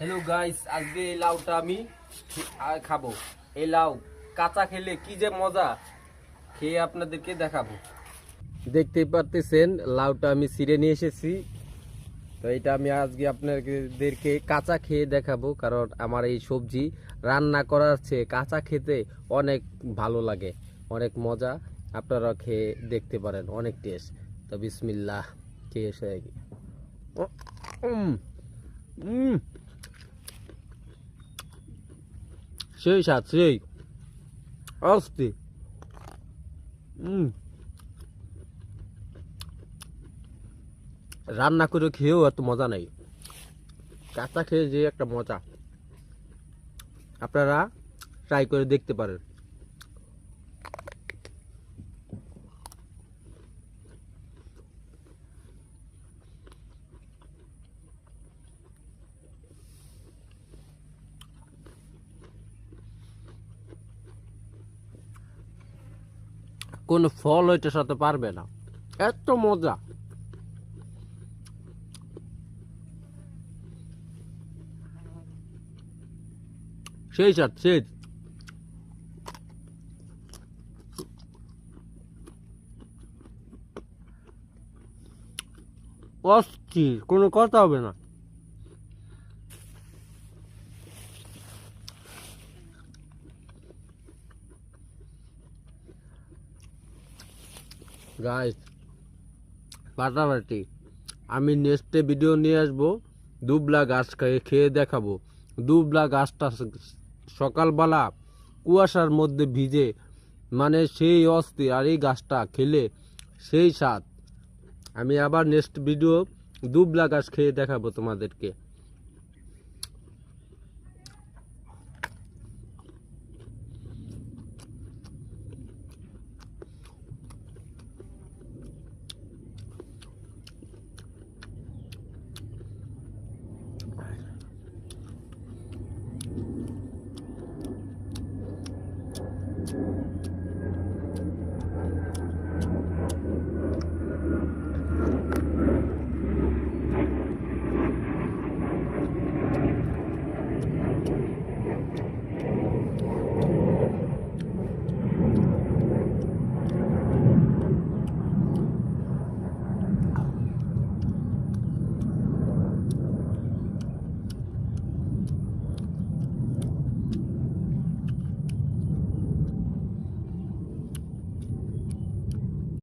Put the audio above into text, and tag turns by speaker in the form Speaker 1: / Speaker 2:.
Speaker 1: Hello guys, আজকে এই লাউটা আমি খাবো। এই লাউ কাঁচা খেলে কি যে মজা, খেয়ে আপনাদেরকে দেখাবো। দেখতেই পারতেছেন লাউটা আমি ছিঁড়ে নিয়ে এসেছি। তো এটা আমি আজকে আপনাদেরকে কাঁচা খেয়ে দেখাবো, কারণ আমার এই সবজি রান্না করার চেয়ে কাঁচা খেতে অনেক ভালো লাগে, অনেক মজা। আপনারা খেয়ে দেখতে পারেন, অনেক টেস্ট। তো বিসমিল্লাহ, খেয়ে এসে সেই স্বাদ, সেই অস্থি। রান্না করে খেয়েও এত মজা নাই, কাঁচা খেয়ে যে একটা মজা, আপনারা ট্রাই করে দেখতে পারেন। কোন ফল ওইটার সাথে পারবে না, এত মজা। সেই স্বাদ, সেই অস্থির, কোনো কথা হবে না। গাইস, ফাটাফাটি। আমি নেক্সটে ভিডিও নিয়ে আসবো, দুবলা গাছ খেয়ে দেখাবো। দুবলা গাছটা সকালবেলা কুয়াশার মধ্যে ভিজে, মানে সেই অস্থির। আর এই গাছটা খেলে সেই স্বাদ। আমি আবার নেক্সট ভিডিও দুবলা গাছ খেয়ে দেখাবো তোমাদেরকে।